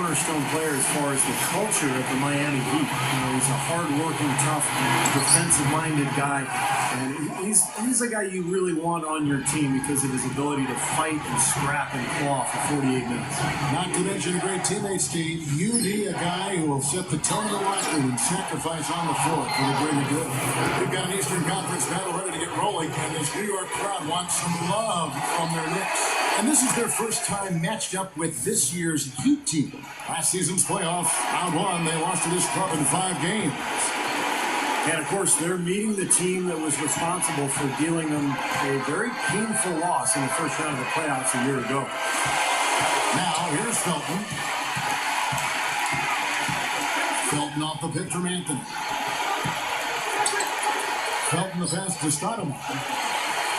cornerstone player as far as the culture of the Miami Heat. He's a hard-working, tough, defensive-minded guy, and he's a guy you really want on your team because of his ability to fight and scrap and claw for 48 minutes. Not to mention a great teammate, Steve. UD, a guy who will set the tone of the locker room and sacrifice on the floor for the greater good. We've got an Eastern Conference battle ready to get rolling, and this New York crowd wants some love from their Knicks. And this is their first time matched up with this year's Heat team. Last season's playoff, round one, they lost to this club in 5 games. And, of course, they're meeting the team that was responsible for dealing them a very painful loss in the first round of the playoffs a year ago. Now, here's Felton. Felton off the pick from Anthony. Felton the pass to Stoudemire.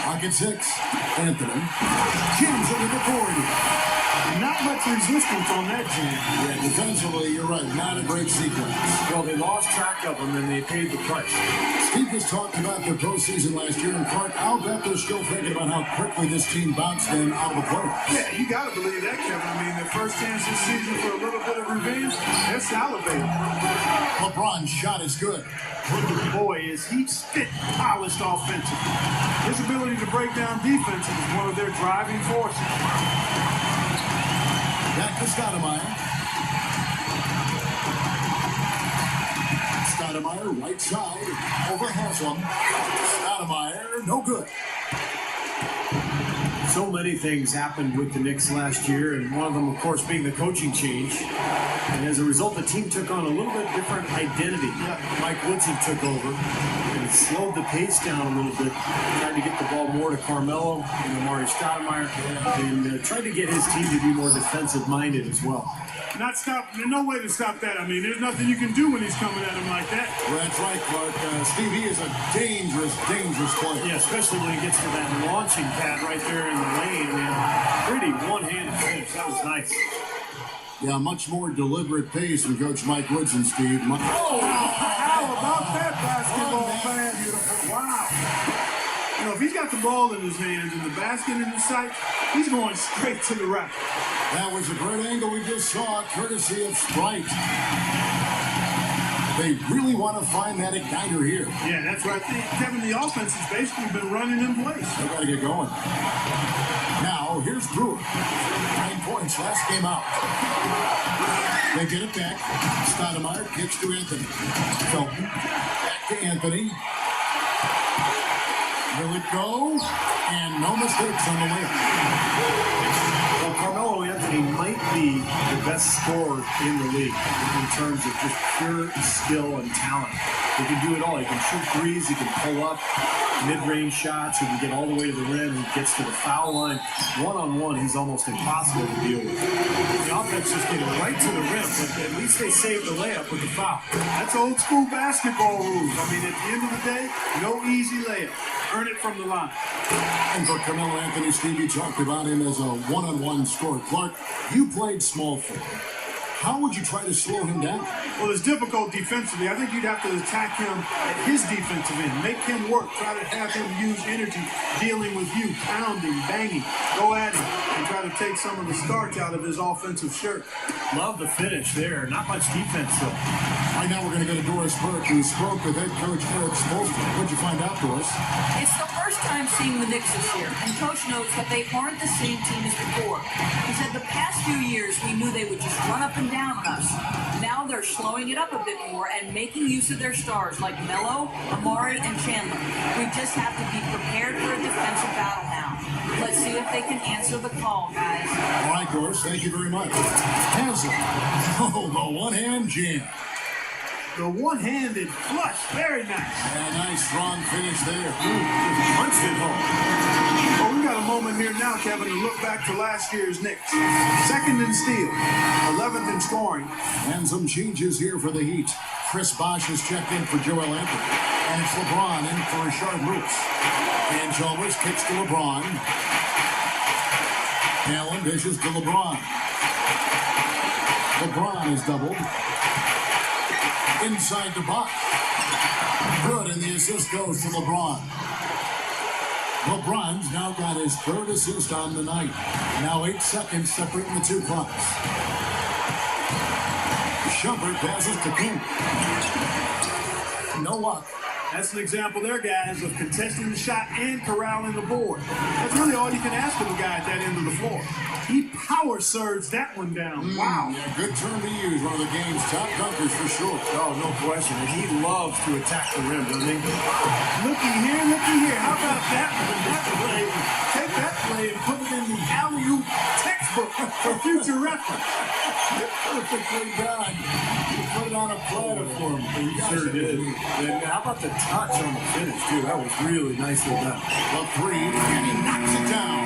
Pocket 6. Anthony. Jams it with authority. Not much resistance on that jam. Yeah, defensively, you're right. Not a great sequence. Well, they lost track of them, and they paid the price. Steve has talked about their postseason last year, and Clark, I'll bet they're still thinking about how quickly this team bounced them out of the playoffs. Yeah, you got to believe that, Kevin. I mean, their first chance this season for a little bit of revenge, they're salivating. LeBron's shot is good. Boy, is he spit polished offensively. His ability to break down defenses is one of their driving forces. Back to Stoudemire. Stoudemire, right side, over Haslam. Stoudemire, no good. So many things happened with the Knicks last year, and one of them, of course, being the coaching change. And as a result, the team took on a little bit different identity. Mike Woodson took over, and it slowed the pace down a little bit. Tried to get the ball more to Carmelo and Amari Stoudemire, and tried to get his team to be more defensive-minded as well. There's no way to stop that. I mean, there's nothing you can do when he's coming at him like that. Well, that's right, Clark. Steve, he is a dangerous, dangerous player. Yeah, especially when he gets to that launching pad right there in the lane, man. Pretty one-handed finish. That was nice. Yeah, much more deliberate pace from Coach Mike Woodson, Steve. Oh, how about that basketball, man? Beautiful. Wow. You know, if he's got the ball in his hands and the basket in his sight, he's going straight to the rack. That was a great angle we just saw, courtesy of Sprite. They really want to find that igniter here. Yeah, that's right. Kevin, the offense has basically been running in place. They got to get going. Now, here's Brewer. 9 points last game out. They get it back. Stoudemire kicks to Anthony. Felton. Back to Anthony. Will it go? And no mistakes on the layup. Well, Carmelo Anthony might be the best scorer in the league in terms of just pure skill and talent. He can do it all. He can shoot threes. He can pull up mid-range shots. He can get all the way to the rim. He gets to the foul line. One-on-one, he's almost impossible to deal with. The offense just getting right to the rim, but at least they saved the layup with the foul. That's old school basketball rules. I mean, at the end of the day, no easy layup. Earn it from the line. And for Carmelo Anthony, Steve, you talked about him as a one-on-one scorer. Clark, you played small forward. How would you try to slow him down? Well, it's difficult defensively. I think you'd have to attack him at his defensive end. Make him work. Try to have him use energy dealing with you, pounding, banging. Go at him and try to take some of the starch out of his offensive shirt. Love the finish there. Not much defense, though. Right now we're going to go to Doris Burke, who spoke with head coach Eric Spoelstra. What'd you find out, Doris? It's the first time seeing the Knicks this year, and Coach knows that they aren't the same team as before. He said the past few years we knew they would just run up and down on us. Now they're slowing it up a bit more and making use of their stars like Melo, Amari, and Chandler. We just have to be prepared for a defensive battle now. Let's see if they can answer the call, guys. All right, Doris, thank you very much. Haslem. Oh, the one-hand jam. The one-handed flush, very nice. And a nice strong finish there. Just punched it home. Well, we got a moment here now, Kevin, to look back to last year's Knicks. Second in steal, 11th in scoring. And some changes here for the Heat. Chris Bosh has checked in for Joel Anthony. And it's LeBron in for Rashard Lewis. And Chalmers kicks to LeBron. Allen dishes to LeBron. LeBron is doubled. Inside the box. Good, and the assist goes to LeBron. LeBron's now got his third assist on the night. Now 8 seconds separating the two clocks. Shumpert passes to King. No luck. That's an example there, guys, of contesting the shot and corralling the board. That's really all you can ask of a guy at that end of the floor. He power surged that one down. Wow. Yeah, good term to use. One of the game's top dunkers for sure. Oh, no question. And he loves to attack the rim, doesn't he? Looky here. How about that one? That play. Take that play and put it in the alley-oop textbook for future reference. Perfectly done. You put it on a platter for him. He sure did. And how about the touch on the finish, too? That was really nicely done. A three, and he knocks it down.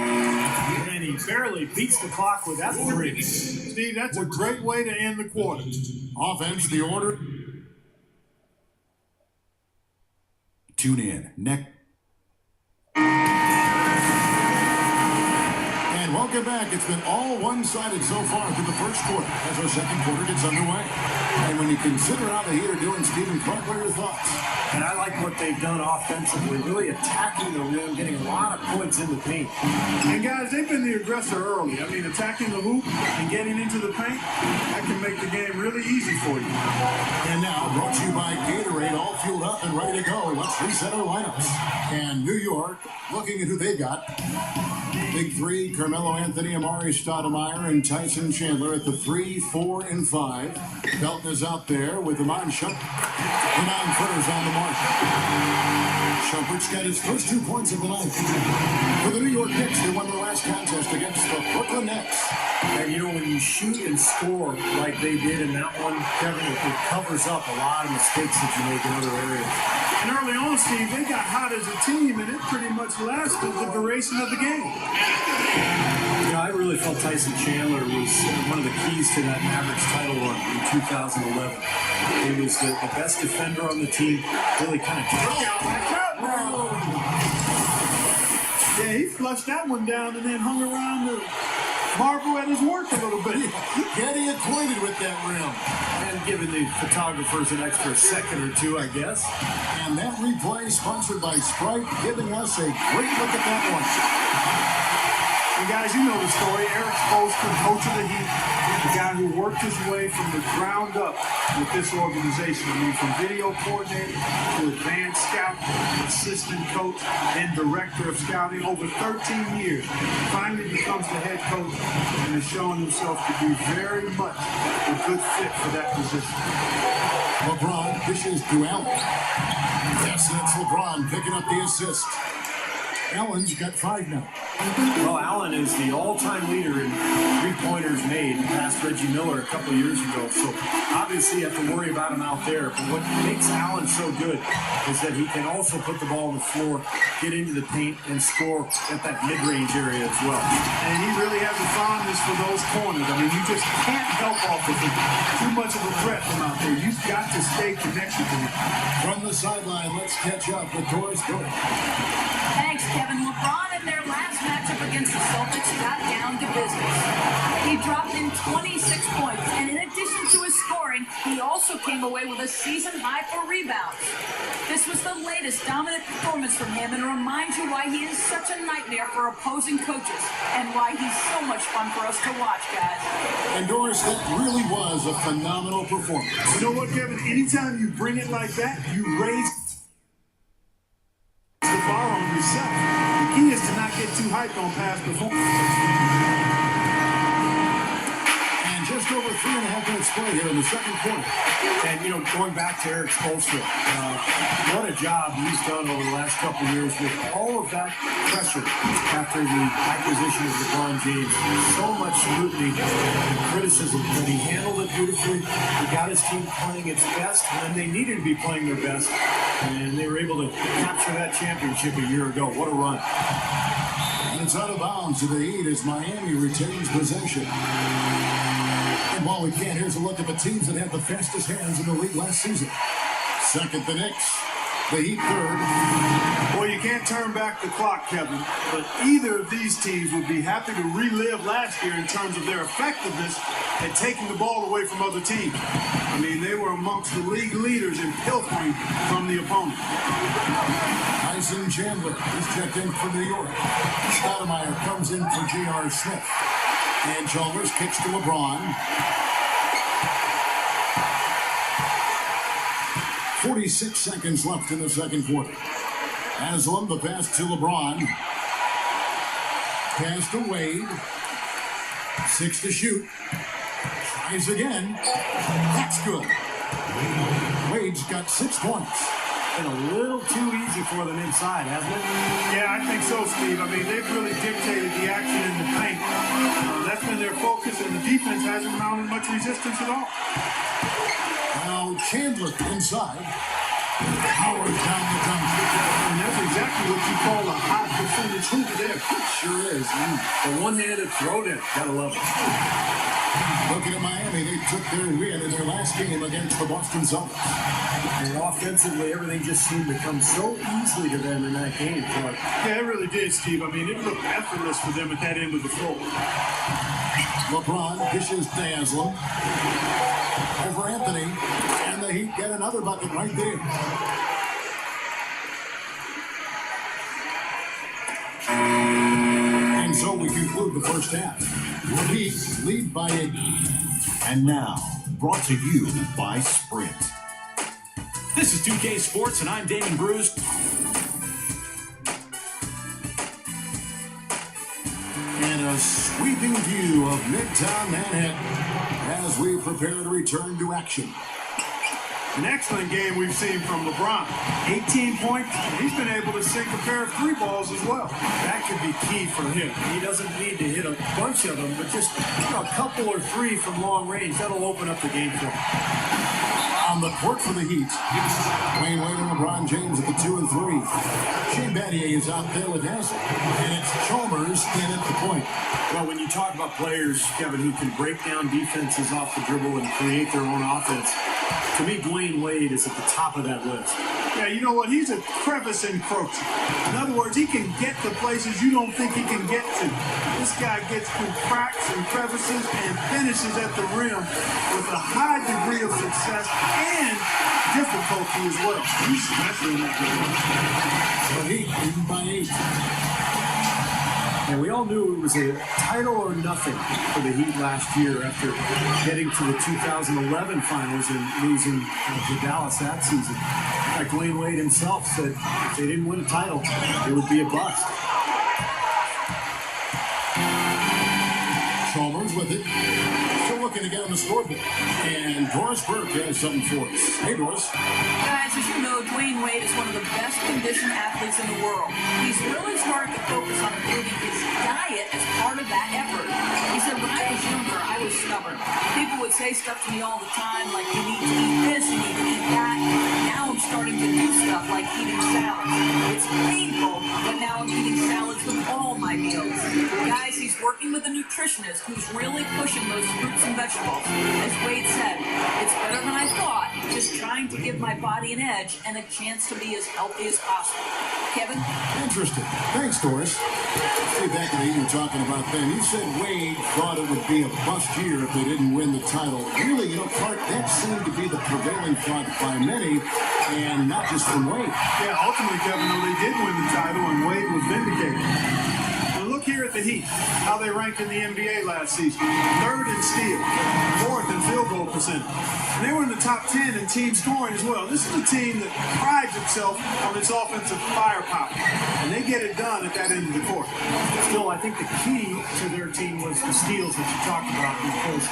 And he barely beats the clock with that three. Steve, that's a great way to end the quarter. Offense, the order. Tune in. Next. And welcome back. It's been all one-sided so far through the first quarter as our second quarter gets underway. And when you consider how the Heat are doing, Stephen Clark, what are your thoughts? And I like what they've done offensively, really attacking the rim, getting a lot of points in the paint. And guys, they've been the aggressor early. I mean, attacking the hoop and getting into the paint, that can make the game really easy for you. And now, brought to you by Gatorade, all fueled up and ready to go. Let's reset our lineups. And New York, looking at who they got. Big three, Carmelo Anthony, Amari Stoudemire, and Tyson Chandler at the 3, 4, and 5. Belton is out there with the Iman Shumpert. The 9-footers on the mark. Shumpert's got his first 2 points of the night. For the New York Knicks, they won their last contest against the Brooklyn Nets. And you know, when you shoot and score like they did in that one, Kevin, it covers up a lot of mistakes that you make in other areas. And early on, Steve, they got hot as a team, and it pretty much lasted the duration of the game. Yeah, I really felt Tyson Chandler was one of the keys to that Mavericks title run in 2011. He was the best defender on the team, really kind of Yeah, he flushed that one down and then hung around to marvel at his work a little bit. Getting acquainted with that rim. and giving the photographers an extra second or two, I guess. And that replay sponsored by Sprite, giving us a great look at that one. And guys, you know the story. Eric Spoelstra, coach of the Heat, the guy who worked his way from the ground up with this organization. I mean, from video coordinator to advanced scout, assistant coach, and director of scouting over 13 years. Finally becomes the head coach and has shown himself to be very much a good fit for that position. LeBron dishes to Allen. Yes, that's LeBron picking up the assist. Allen's got 5 now. Well, Allen is the all-time leader in three-pointers made, past Reggie Miller a couple of years ago. So obviously you have to worry about him out there. But what makes Allen so good is that he can also put the ball on the floor, get into the paint, and score at that mid-range area as well. And he really has a fondness for those corners. I mean, you just can't help off of him. Too much of a threat from out there. You've got to stay connected to him. From the sideline, let's catch up with Doris Doyle. Thanks, Kevin. LeBron in their last matchup against the Celtics got down to business. He dropped in 26 points, and in addition to his scoring, he also came away with a season high for rebounds. This was the latest dominant performance from him and reminds you why he is such a nightmare for opposing coaches and why he's so much fun for us to watch, guys. And Doris, that really was a phenomenal performance. You know what, Kevin? Anytime you bring it like that, you raise the bar on yourself. The key is to not get too hyped on past performance. And just over 3.5 minutes play here in the second quarter. And, you know, going back to Eric Spoelstra, what a job he's done over the last couple of years with all of that pressure after the acquisition of LeBron James. So much scrutiny and criticism, but he handled it beautifully. He got his team playing its best when they needed to be playing their best, and they were able to capture that championship a year ago. What a run. And it's out of bounds to the Heat as Miami retains possession. And while we can't, here's a look at the teams that had the fastest hands in the league last season. Second, the Knicks. The Heat third. Well, you can't turn back the clock, Kevin, but either of these teams would be happy to relive last year in terms of their effectiveness at taking the ball away from other teams. I mean, they were amongst the league leaders in pilfering from the opponent. Tyson Chandler is checked in for New York. Stoudemire comes in for J.R. Smith. And Chalmers kicks to LeBron. 46 seconds left in the second quarter. Haslam, the pass to LeBron. Pass to Wade. 6 to shoot. Tries again. That's good. Wade's got 6 points. Been a little too easy for them inside, hasn't it? Yeah, I think so, Steve. I mean, they've really dictated the action in the paint. That's been their focus, and the defense hasn't mounted much resistance at all. Now Chandler inside. Howard down the dunker. And that's exactly what you call a high percentage hooper there. Sure is. The one-handed throw in. Gotta love it. Looking at Miami, they took their win in their last game against the Boston Celtics. And offensively, everything just seemed to come so easily to them in that game. Yeah, it really did, Steve. I mean, it looked effortless for them at that end of the floor. LeBron dishes to Haslam. Over Anthony. And the Heat get another bucket right there. And so we conclude the first half. The Heat lead by 8. And now, brought to you by Sprint. This is 2K Sports, and I'm Damon Bruce. And a sweeping view of Midtown Manhattan as we prepare to return to action. An excellent game we've seen from LeBron. 18 points. He's been able to sink a pair of 3 balls as well. That could be key for him. He doesn't need to hit a bunch of them, but just a couple or 3 from long range. That'll open up the game for him. On the court for the Heat, Wayne Wade and LeBron James at the 2 and 3. Shane Battier is out there with Haslam, and it's Chalmers in at the point. Well, when you talk about players, Kevin, who can break down defenses off the dribble and create their own offense, to me, Dwayne Wade is at the top of that list. Yeah, you know what? He's a crevice encroacher. In other words, he can get to places you don't think he can get to. This guy gets through cracks and crevices and finishes at the rim with a high degree of success and difficulty as well. He's special in that game. The Heat leading by 8. And we all knew it was a title or nothing for the Heat last year after getting to the 2011 finals and losing to Dallas that season. Like Dwayne Wade himself said, if they didn't win a title, it would be a bust. Chalmers with it. Still looking to get on the scoreboard. And Doris Burke has something for us. Hey, Doris. Guys, as you know, Dwayne Wade is one of the best conditioned athletes in the world. He's really started to focus on improving his diet as part of that effort. He said, when I was younger, I was stubborn. People would say stuff to me all the time, like, you need to eat this, you need to eat that. Now I'm starting to do stuff like eating salads. It's painful, but now I'm eating salads with all my meals. Guys, he's working with a nutritionist who's really pushing those fruits and vegetables. As Wade said, it's better than I thought, just trying to give my body an edge and a chance to be as healthy as possible. Kevin? Interesting. Thanks, Doris. Stay back to the you were talking about then. You said Wade thought it would be a bust year if they didn't win the title. Really, Clark, that seemed to be the prevailing thought by many, and not just from Wade. Yeah, ultimately, Kevin, though, they did win the title, and Wade was vindicated. Look here at the Heat, how they ranked in the NBA last season. 3rd in steal, 4th in field goal percentage. And they were in the top 10 in team scoring as well. This is a team that prides itself on its offensive firepower. And they get it done at that end of the court. Still, I think the key to their team was the steals that you talked about, because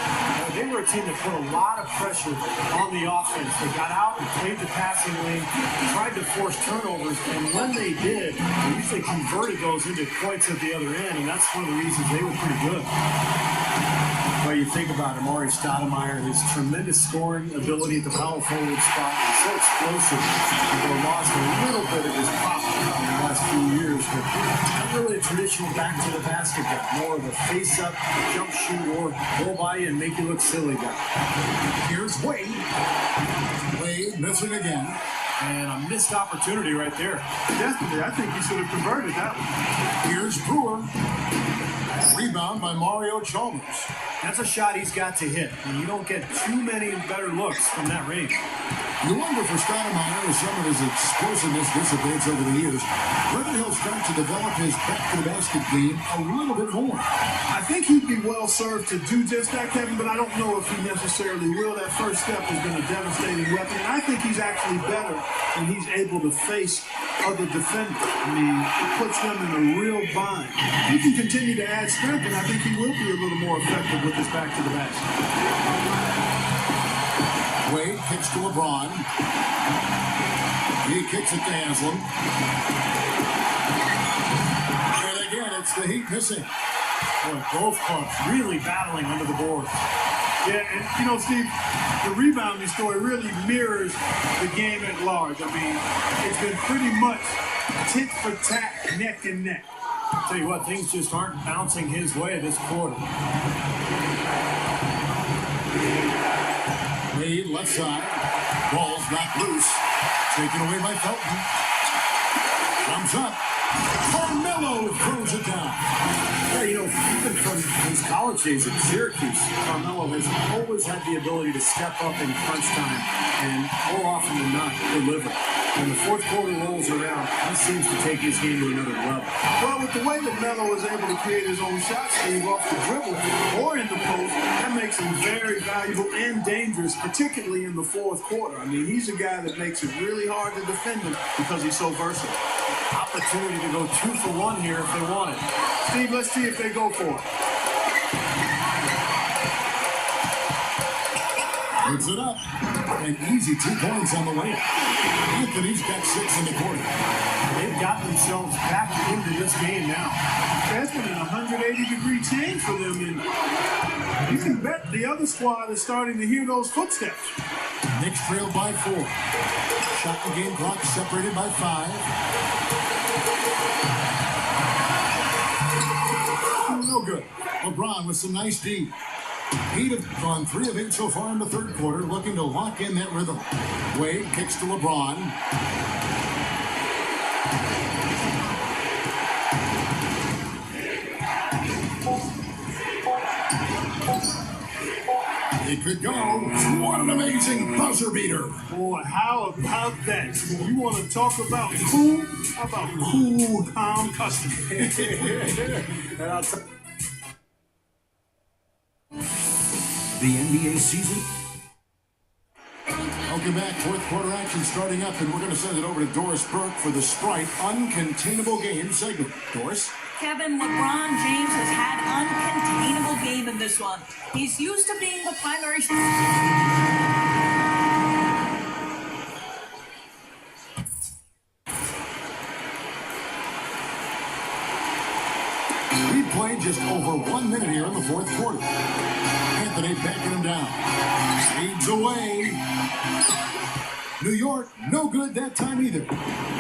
they were a team that put a lot of pressure on the offense. They got out and played the passing lane, tried to force turnovers, and when they did, they usually converted those into points at the other end, and that's one of the reasons they were pretty good. Well, you think about Amari Stoudemire, his tremendous scoring ability at the power forward spot, he's so explosive. He lost a little bit of his pop in the last few years, but not really a traditional back to the basket guy, more of a face-up, jump shoot, or go by you and make you look silly guy. Here's Wade. Wade missing again. And a missed opportunity right there. Definitely, I think he should have converted that one. Here's Brewer. Rebound by Mario Chalmers. That's a shot he's got to hit, and you don't get too many better looks from that range. You wonder for Stoudemire, as some of his explosiveness dissipates over the years, whether he'll start to develop his back-to-the-basket game a little bit more. I think he'd be well served to do just that, Kevin, but I don't know if he necessarily will. That first step has been a devastating weapon, and I think he's actually better when he's able to face other defenders. I mean, it puts them in a real bind. He can continue to add strength, and I think he will be a little more effective with his back-to-the-basket. Wade kicks to LeBron. He kicks it to Haslam. And again, it's the Heat missing. Boy, both clubs really battling under the boards. Yeah, and you know, Steve, the rebounding story really mirrors the game at large. I mean, it's been pretty much tit for tat, neck and neck. I'll tell you what, things just aren't bouncing his way this quarter. Wade left side. Ball's knocked loose. Taken away by Felton. Comes up. Carmelo throws it down. Yeah, you know, even from his college days at Syracuse, Carmelo has always had the ability to step up in crunch time and more often than not deliver. When the fourth quarter rolls around, he seems to take his game to another level. Well, with the way that Melo is able to create his own shot, Steve, off the dribble or in the post, that makes him very valuable and dangerous, particularly in the fourth quarter. I mean, he's a guy that makes it really hard to defend him because he's so versatile. Opportunity to go 2 for 1 here if they want it. Steve, let's see if they go for it. Puts it up. An easy 2 points on the way. Anthony's got 6 in the quarter. They've got themselves back into this game now. That's been an 180-degree change for them, and you can bet the other squad is starting to hear those footsteps. Knicks trail by 4. Shot the game clock separated by 5. No good. LeBron with some nice D. Heat have gone 3 of 8 so far in the third quarter, looking to lock in that rhythm. Wade kicks to LeBron. It could go. What an amazing buzzer beater. Boy, how about that? You want to talk about cool? How about cool, calm customer? And I'll tell The NBA season. Welcome back. Fourth quarter action starting up, and we're going to send it over to Doris Burke for the Sprite Uncontainable Game segment. Doris? Kevin, LeBron James has had uncontainable game in this one. He's used to being the primary. We played just over 1 minute here in the fourth quarter. Anthony backing him down. Leads away. New York, no good that time either.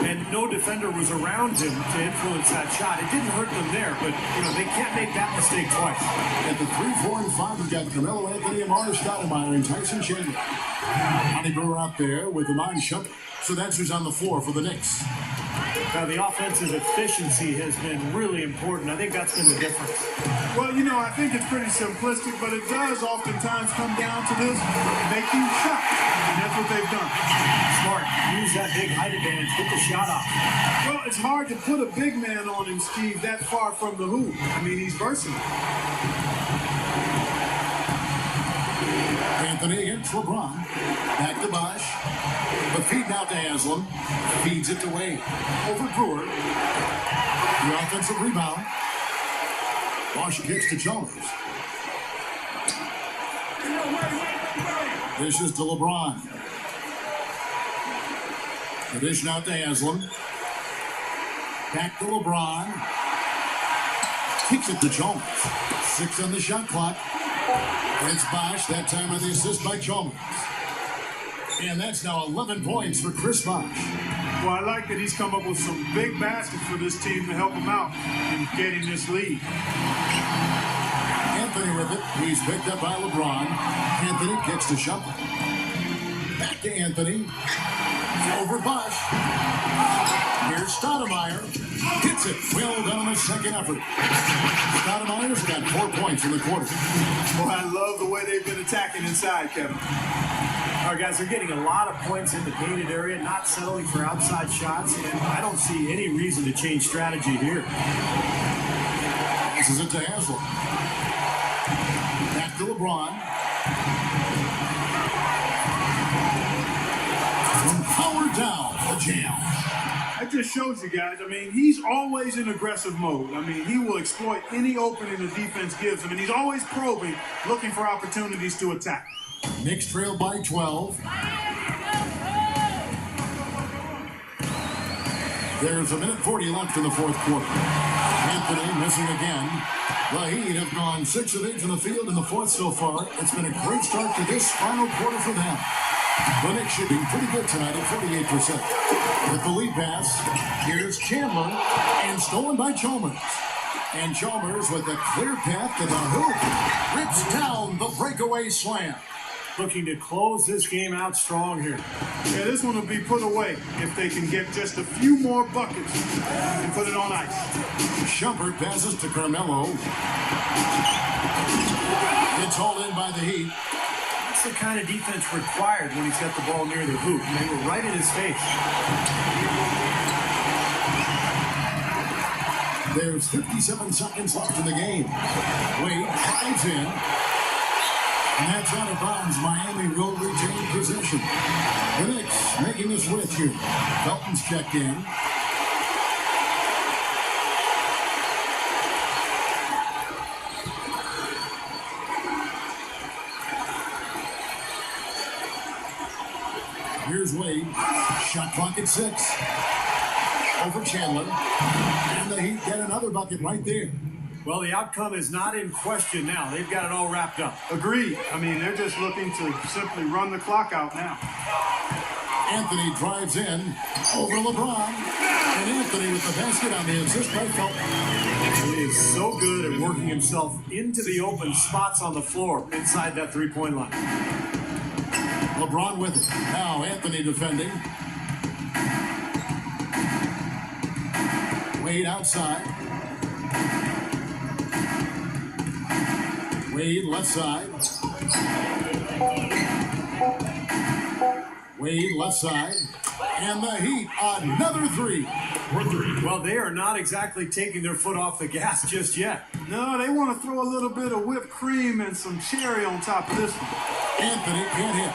And no defender was around him to influence that shot. It didn't hurt them there, but, you know, they can't make that mistake twice. At the 3, 4, and 5, we've got Carmelo Anthony, Amara Stoudemire, and Tyson Chandler. Johnny Brewer out there with Iman Shumpert. So that's who's on the floor for the Knicks. Now, the offensive efficiency has been really important. I think that's been the difference. Well, you know, I think it's pretty simplistic, but it does oftentimes come down to this: making shots, and that's what they've done. Smart. Use that big height advantage. Get the shot off. Well, it's hard to put a big man on him, Steve, that far from the hoop. I mean, he's versatile. Anthony against LeBron. Back to Bosh. The feed now to Haslam. Feeds it to Wade. Over Brewer. The offensive rebound. Bosh kicks to Chalmers. This is to LeBron. The dish out to Haslam. Back to LeBron. Kicks it to Chalmers. 6 on the shot clock. It's Bosh, that time on the assist by Chalmers. And that's now 11 points for Chris Bosh. Well, I like that he's come up with some big baskets for this team to help him out in getting this lead. Anthony with it. He's picked up by LeBron. Anthony kicks to Shumpert. Back to Anthony. Over Bosh. Here's Stoudemire. Hits it. Well done on the second effort. Stoudemire's got 4 points in the quarter. Well, I love the way they've been attacking inside, Kevin. All All right, guys, they're getting a lot of points in the painted area, not settling for outside shots, and I don't see any reason to change strategy here. Passes it to Haslam. Back to LeBron. From power down, the jam. That just shows you guys, I mean, he's always in aggressive mode. I mean, he will exploit any opening the defense gives him, and he's always probing, looking for opportunities to attack. Knicks trail by 12. There's a minute 40 left in the fourth quarter. Anthony missing again. The Heat have gone 6 of 8 from the field in the fourth so far. It's been a great start to this final quarter for them. The Knicks shooting pretty good tonight at 48%. With the lead pass, here's Chandler, and stolen by Chalmers. And Chalmers with a clear path to the hoop. Rips down the breakaway slam. Looking to close this game out strong here. Yeah, this one will be put away if they can get just a few more buckets and put it on ice. Shumpert passes to Carmelo. It's hauled in by the Heat. That's the kind of defense required when he's got the ball near the hoop. They were right in his face. There's 57 seconds left in the game. Wade drives in. And that's out of bounds. Miami will retain possession. The Knicks making his way through. Felton's checked in. Here's Wade. Shot clock at 6. Over Chandler. And the Heat get another bucket right there. Well, the outcome is not in question now. They've got it all wrapped up. Agreed. I mean, they're just looking to simply run the clock out now. Anthony drives in over LeBron. And Anthony with the basket on the assist by Felton. He is so good at working himself into the open spots on the floor inside that three-point line. LeBron with it. Now Anthony defending. Wade outside. Wade left side. Wade left side. And the Heat, another three. Well, they are not exactly taking their foot off the gas just yet. No, they want to throw a little bit of whipped cream and some cherry on top of this one. Anthony can't hit.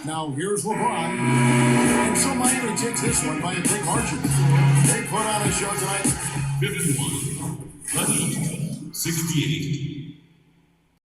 Now here's LeBron. And so Miami takes this one by a big margin. They put on a show tonight. 51, 68.